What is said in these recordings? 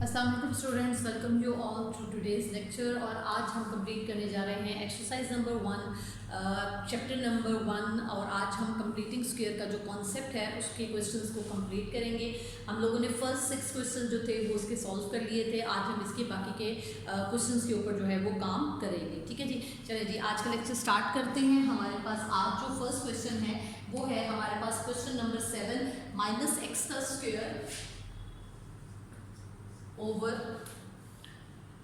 अस्सलाम वालेकुम students, welcome you all to today's lecture. और आज हम कंप्लीट करने जा रहे हैं एक्सरसाइज नंबर 1 चैप्टर नंबर 1। और आज हम कंप्लीटिंग स्क्वायर का जो कॉन्सेप्ट है उसके क्वेश्चंस को कंप्लीट करेंगे। हम लोगों ने फर्स्ट 6 क्वेश्चन जो थे वो उसके सॉल्व कर लिए थे। आज हम इसके बाकी के क्वेश्चंस के ऊपर जो है वो काम करेंगे। ठीक है जी, चलिए जी आज का लेक्चर स्टार्ट करते हैं। हमारे पास आज जो फर्स्ट क्वेश्चन है वो है हमारे पास क्वेश्चन नंबर 7 -x का square over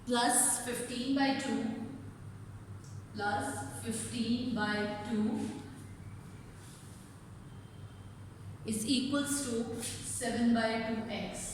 plus 15/2 plus 15/2 is equals to 7/2x।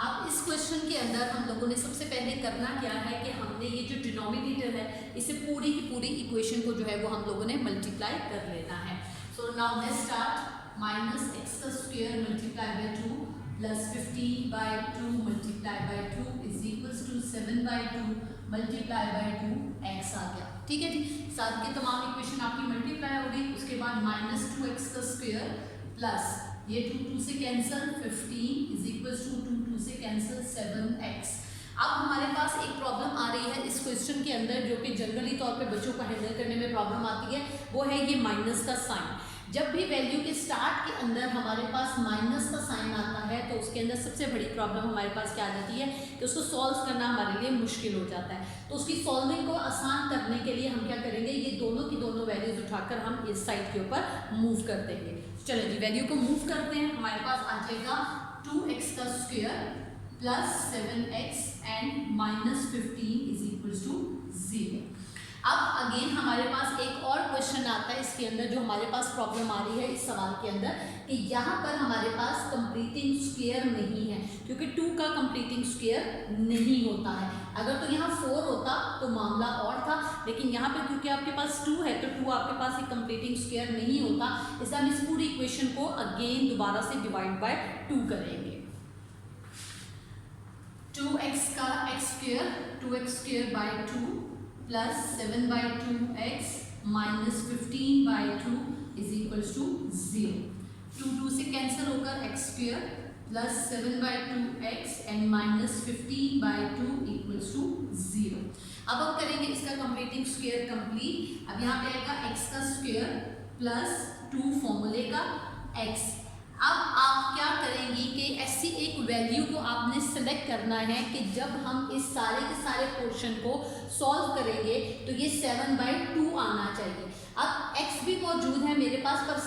अब इस क्वेश्चन के अंदर हम लोगों ने सबसे पहले करना क्या है कि हमने ये जो डिनोमिनेटर है इसे पूरी की पूरी इक्वेशन को जो है वो हम लोगों ने मल्टीप्लाई कर लेना है। So now let's start. -x का square multiply by 2 plus 15/2 multiply by 2 is equals to 7/2 multiply by 2x आ गया। ठीक है जी, साथ के तमाम इक्वेशन आपकी मल्टीप्लाई हो गई। उसके बाद -2x का स्क्वायर प्लस ये 2 से कैंसिल 15 इज इक्वल्स टू 2 से कैंसिल 7x। अब हमारे पास एक प्रॉब्लम आ रही है इस क्वेश्चन के अंदर जो कि जनरली तौर पे बच्चों को हैंडल करने में प्रॉब्लम आती है, वो है ये माइनस का साइन। जब भी वैल्यू के स्टार्ट के अंदर हमारे पास माइनस का साइन आता है तो उसके अंदर सबसे बड़ी प्रॉब्लम हमारे पास क्या आ जाती है कि उसको सॉल्व करना हमारे लिए मुश्किल हो जाता है। तो उसकी सॉल्विंग को आसान करने के लिए हम क्या करेंगे, ये दोनों की दोनों वैल्यूज उठाकर हम इस साइड के ऊपर मूव कर देंगे। चलो जी वैल्यू को मूव करते हैं। हमारे पास आ जाएगा 2x का square plus 7x and -15 is equals to 0। अब अगेन हमारे पास एक और क्वेश्चन आता है इसके अंदर जो हमारे पास प्रॉब्लम आ रही है इस सवाल के अंदर कि यहाँ पर हमारे पास कंप्लीटिंग स्क्वायर नहीं है, क्योंकि 2 का कंप्लीटिंग स्क्वायर नहीं होता है। अगर तो यहाँ 4 होता तो मामला और था, लेकिन यहाँ पर क्योंकि आपके पास 2 है तो 2 आपके पास एक कंप्लीटिंग स्क्वायर नहीं होता, इसलिए हम इस पूरी इक्वेशन को अगेन दोबारा से डिवाइड बाय 2 करेंगे। 2x का x square 2x square by 2 plus 7/2x minus 15/2 is equals to 0। 2 से कैंसिल होकर x square plus 7/2x and minus 15/2 equals to 0। अब हम करेंगे इसका कंप्लीटिंग स्क्वायर कंप्लीट। अब यहाँ पे आएगा x का स्क्वायर प्लस 2 फॉर्मूले का x। अब आप क्या करेंगी कि ऐसी एक वैल्यू को आपने सेलेक्ट करना है कि जब हम इस सारे के सारे पोर्शन को सॉल्व करेंगे तो ये 7/2 आना चाहिए। अब x भी मौजूद है मेरे पास, पर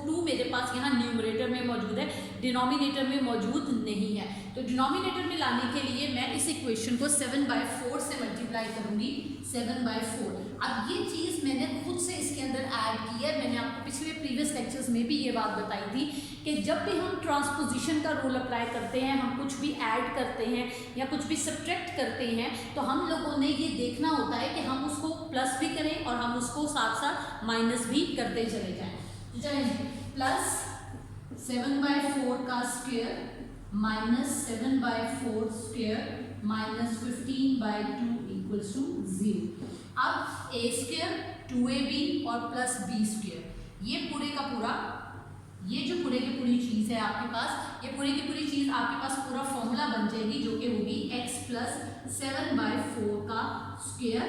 2 मेरे पास यहाँ न्यूमरेटर में मौजूद है, डिनोमिनेटर में मौजूद नहीं है। तो डिनोमिनेटर में लाने के लिए मैं इस इक्वेशन को 7/4 से मल्टीप्लाई करूँगी। 7/4। अब ये चीज़ मैंने खुद से इसके अंदर ऐड की है। मैंने आपको पिछले प्रीवियस लेक्चर्स में भी ये बात बताई थी कि जब भी हम ट्रांसपोजिशन का रूल अप्लाई करते हैं, हम कुछ भी ऐड करते हैं या कुछ भी सब्ट्रैक्ट करते हैं, तो हम लोगों ने ये देखना होता है कि हम उसको प्लस भी करें और हम उसको साथ साथ माइनस भी करते चले जाएं। तो चलिए प्लस 7/4 का square minus 7/4 square minus 15/2 equals to 0। अब a स्क्वायर 2ab और प्लस b स्क्वायर, ये पूरे का पूरा, ये जो पूरे की पूरी चीज़ है आपके पास, ये पूरी की पूरी चीज़ आपके पास पूरा फॉर्मूला बन जाएगी जो कि होगी x प्लस 7/4 का स्क्वायर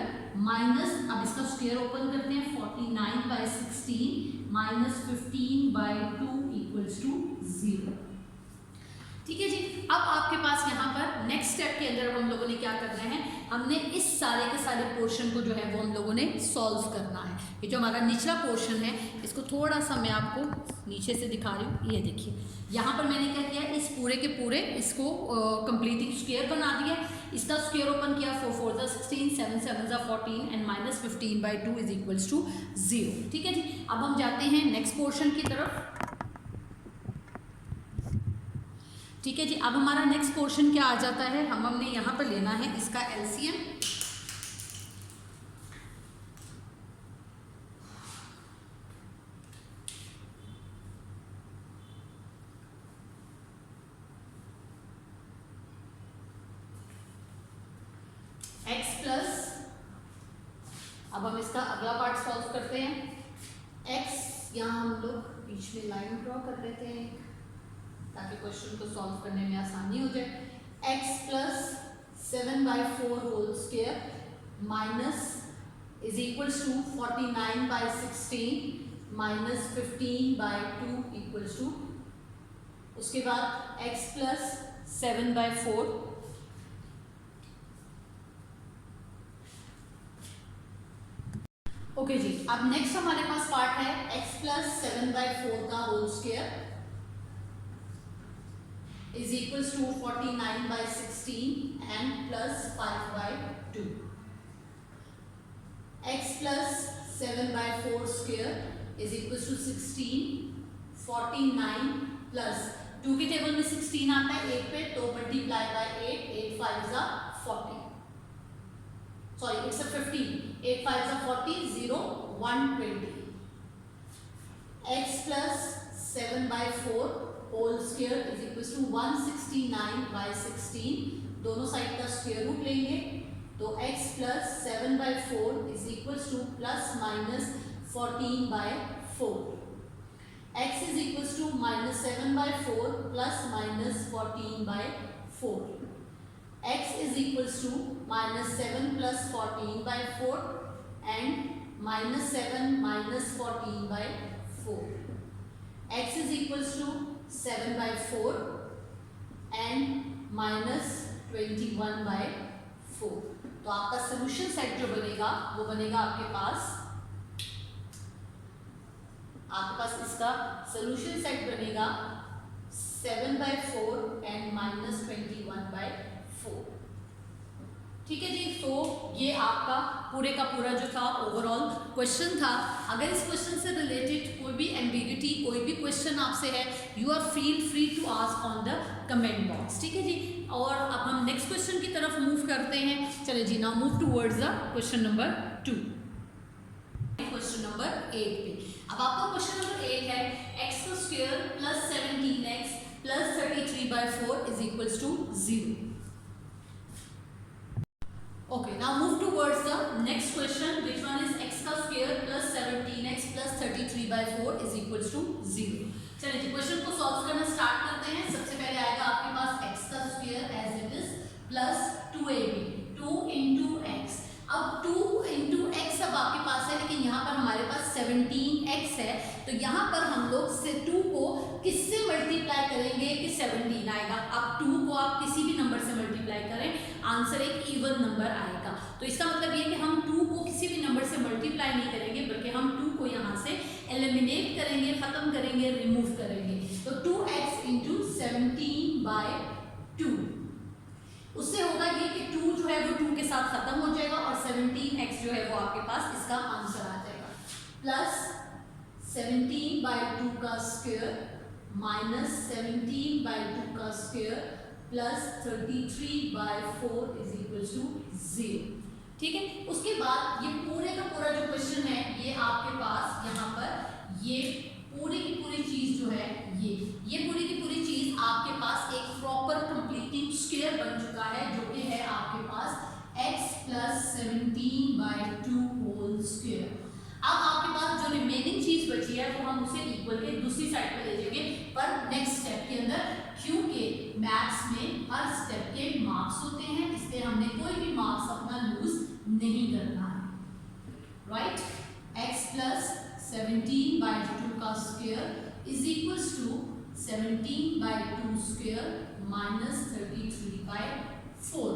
माइनस, अब इसका स्क्वायर ओपन करते हैं, 49/16 माइनस 15/2 इक्वल्स टू 0। ठीक है जी। अब आपके पास यहाँ पर नेक्स्ट स्टेप के अंदर हम लोगों ने क्या करना है, हमने इस सारे के सारे पोर्शन को जो है वो हम लोगों ने सॉल्व करना है। ये जो हमारा निचला पोर्शन है इसको थोड़ा सा मैं आपको नीचे से दिखा रही हूँ। ये देखिए यहाँ पर मैंने क्या किया, इस पूरे के पूरे इसको कंप्लीटिंग स्क्वायर बना दिया। इसका स्क्वायर ओपन किया, 4 4 16 7 7 14 and minus 15/2 is equals to 0। ठीक है जी। अब हम जाते हैं नेक्स्ट पोर्शन की तरफ। ठीक है जी। अब हमारा नेक्स्ट पोर्शन क्या आ जाता है, हमने यहाँ पर लेना है इसका एलसीएम। x प्लस, अब हम इसका अगला पार्ट सॉल्व करते हैं। x यहाँ हम लोग बीच में लाइन ड्रॉ कर लेते हैं ताकि क्वेश्चन को सॉल्व करने में आसानी हो जाए। x plus 7/4 whole square minus is equals to 49/16 minus 15/2 equals to, उसके बाद x plus 7/4 ओके जी। अब नेक्स्ट हमारे पास पार्ट है x plus 7/4 का whole square is equals to 49/16 and plus 5/2. x plus 7/4 square is equals to 16, 49 plus 2 के table में 16 आता है 8 पे, तो multiply by 8, 8 5 is 40, sorry it's 15, 8 5 is 40, 0 120. x plus 7/4 whole square is equals to 169/16, दोनों side का square root लेंगे तो x plus 7/4 is equals to plus minus 14/4. x is equals to minus 7/4 plus minus 14/4. x is equals to minus 7 plus 14/4 and minus 7 minus 14/4. x is equals to 7/4 and minus 21/4. तो आपका solution set जो बनेगा वो बनेगा आपके पास इसका solution set बनेगा 7/4 and minus 21/4. ठीक है जी। तो ये आपका पूरे का पूरा जो था ओवरऑल क्वेश्चन था। अगर इस क्वेश्चन से रिलेटेड कोई भी एम्बिग्यूटी, कोई भी क्वेश्चन आपसे है, you are feel free to ask on the comment box. ठीक है जी। और अब हम नेक्स्ट क्वेश्चन की तरफ मूव करते हैं। चलिए जी, now move towards the question number 2, question number 8 पे। अब आपका क्वेश्चन नंबर 8 है x का square plus 17x plus 33/4 is equals to 0. Okay, now move towards the next question, which one is x का square plus 17x plus 33/4 is equals to 0. चलिए question को solve करना start करते हैं। सबसे पहले आएगा आपके पास x का square as it is plus 2ab, 2 into x। अब 2 into x अब आपके पास है, लेकिन यहाँ पर हमारे पास 17x है, तो यहाँ पर हम लोग से 2 को किससे मल्टीप्लाई करेंगे कि 17 आएगा। अब 2 को आप किसी भी नंबर से मल्टीप्लाई करें, आंसर एक इवन नंबर आएगा। तो इसका मतलब ये कि हम 2 को किसी भी नंबर से मल्टीप्लाई नहीं करेंगे, बल्कि हम 2 को यहाँ से एलिमिनेट करेंगे, खत्म करेंगे, रिमूव करेंगे। तो 2x into 17/2, उससे होगा ये कि 2 जो है वो 2 के साथ खत्म हो जाएगा और 17x जो है वो आपके पास इसका आंसर आ जाएगा। प्लस 17/2 का स्क्वायर माइनस 17/2 का square plus 33/4 is equal to 0। ठीक है। उसके बाद ये पूरे का पूरा जो क्वेश्चन है, ये आपके पास यहाँ पर ये पूरी की पूरी चीज जो है, ये पूरी की पूरी चीज आपके पास एक प्रॉपर कंप्लीटिंग स्क्वायर बन चुका है, जो कि है आपके पास x plus 17/2 होल स्क्वायर। अब आपके पास जो रिमेनिंग चीज बची है वो हम उसे इक्वल के दूसरी साइड पे ले जाएंगे, पर नेक्स्ट स्टेप के अंदर, क्योंकि मैथ्स में हर स्टेप के मार्क्स होते हैं, इसलिए हमने कोई भी मार्क्स अपना लूज नहीं करना है। राइट। x plus 17/2 का square is equals to 17/2 square minus 33/4.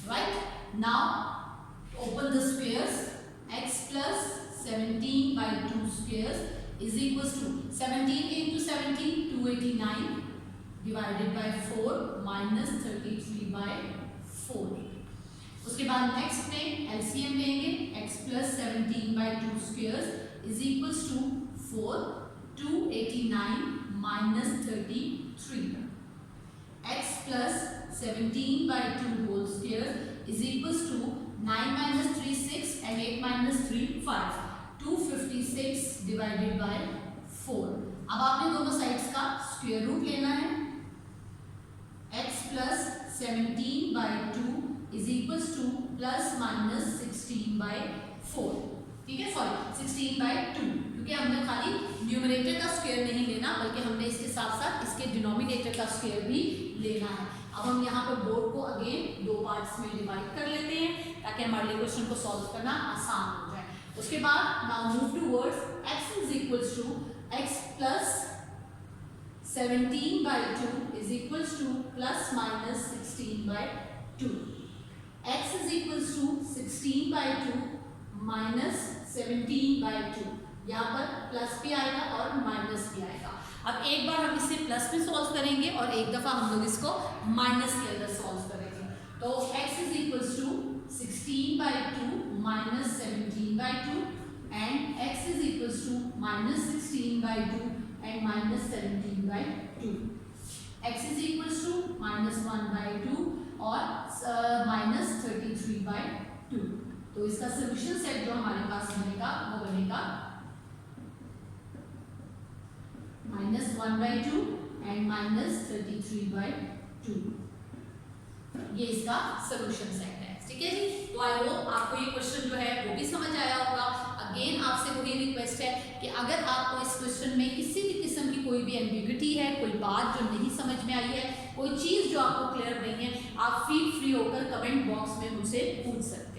Right. Now open the squares. X plus 17/2 squares is equals to 17 into 17 289 divided by 4 minus 33/4. उसके बाद नेक्स्ट में LCM लेंगे। x plus 17/2 squares is equals to 4, 289 minus 33. x plus 17/2 whole square is equals to 9 minus 3 6 and 8 minus 3 5, 256 divided by 4. अब आपने दोनों sides का square root लेना है। x plus 17/2 is equals to plus minus 16/4. ठीक है, सॉरी 16/2, क्योंकि हमने खाली न्यूमरेटर का स्क्वायर नहीं लेना, बल्कि हमने इसके साथ साथ इसके डिनोमिनेटर का स्क्वायर भी लेना है। अब हम यहाँ पर बोर्ड को अगेन दो पार्ट्स में डिवाइड कर लेते हैं ताकि हमारे लिए क्वेश्चन को सॉल्व करना आसान हो जाए। उसके बाद now move towards x is equals to x plus 17/2 is equals to plus minus 16/2। x is equals to 16/2 minus 17/2। यहाँ पर प्लस भी आएगा और माइनस भी आएगा। अब एक बार हम इसे प्लस में सॉल्व करेंगे और एक दफा हम लोग इसको माइनस के अंदर सॉल्व करेंगे। तो x is equals to 16/2 minus 17/2 and x is equals to minus 16/2 and minus 17/2। x is equals to minus 1/2 और माइनस 33/2। तो इसका सोल्यूशन सेट जो हमारे पास बनेगा वो बनेगा माइनस 1/2 एंड माइनस 33/2। ये इसका सोल्यूशन सेट है। ठीक है जी। तो आई होप आपको ये क्वेश्चन जो है वो भी समझ आया होगा। अगेन आपसे वही रिक्वेस्ट है कि अगर आपको इस क्वेश्चन में किसी भी किस्म की कोई भी एम्बिग्युइटी है, कोई बात जो नहीं समझ में आई है, कोई चीज़ जो आपको क्लियर नहीं है, आप फील फ्री होकर कमेंट बॉक्स में मुझसे पूछ सकते हैं।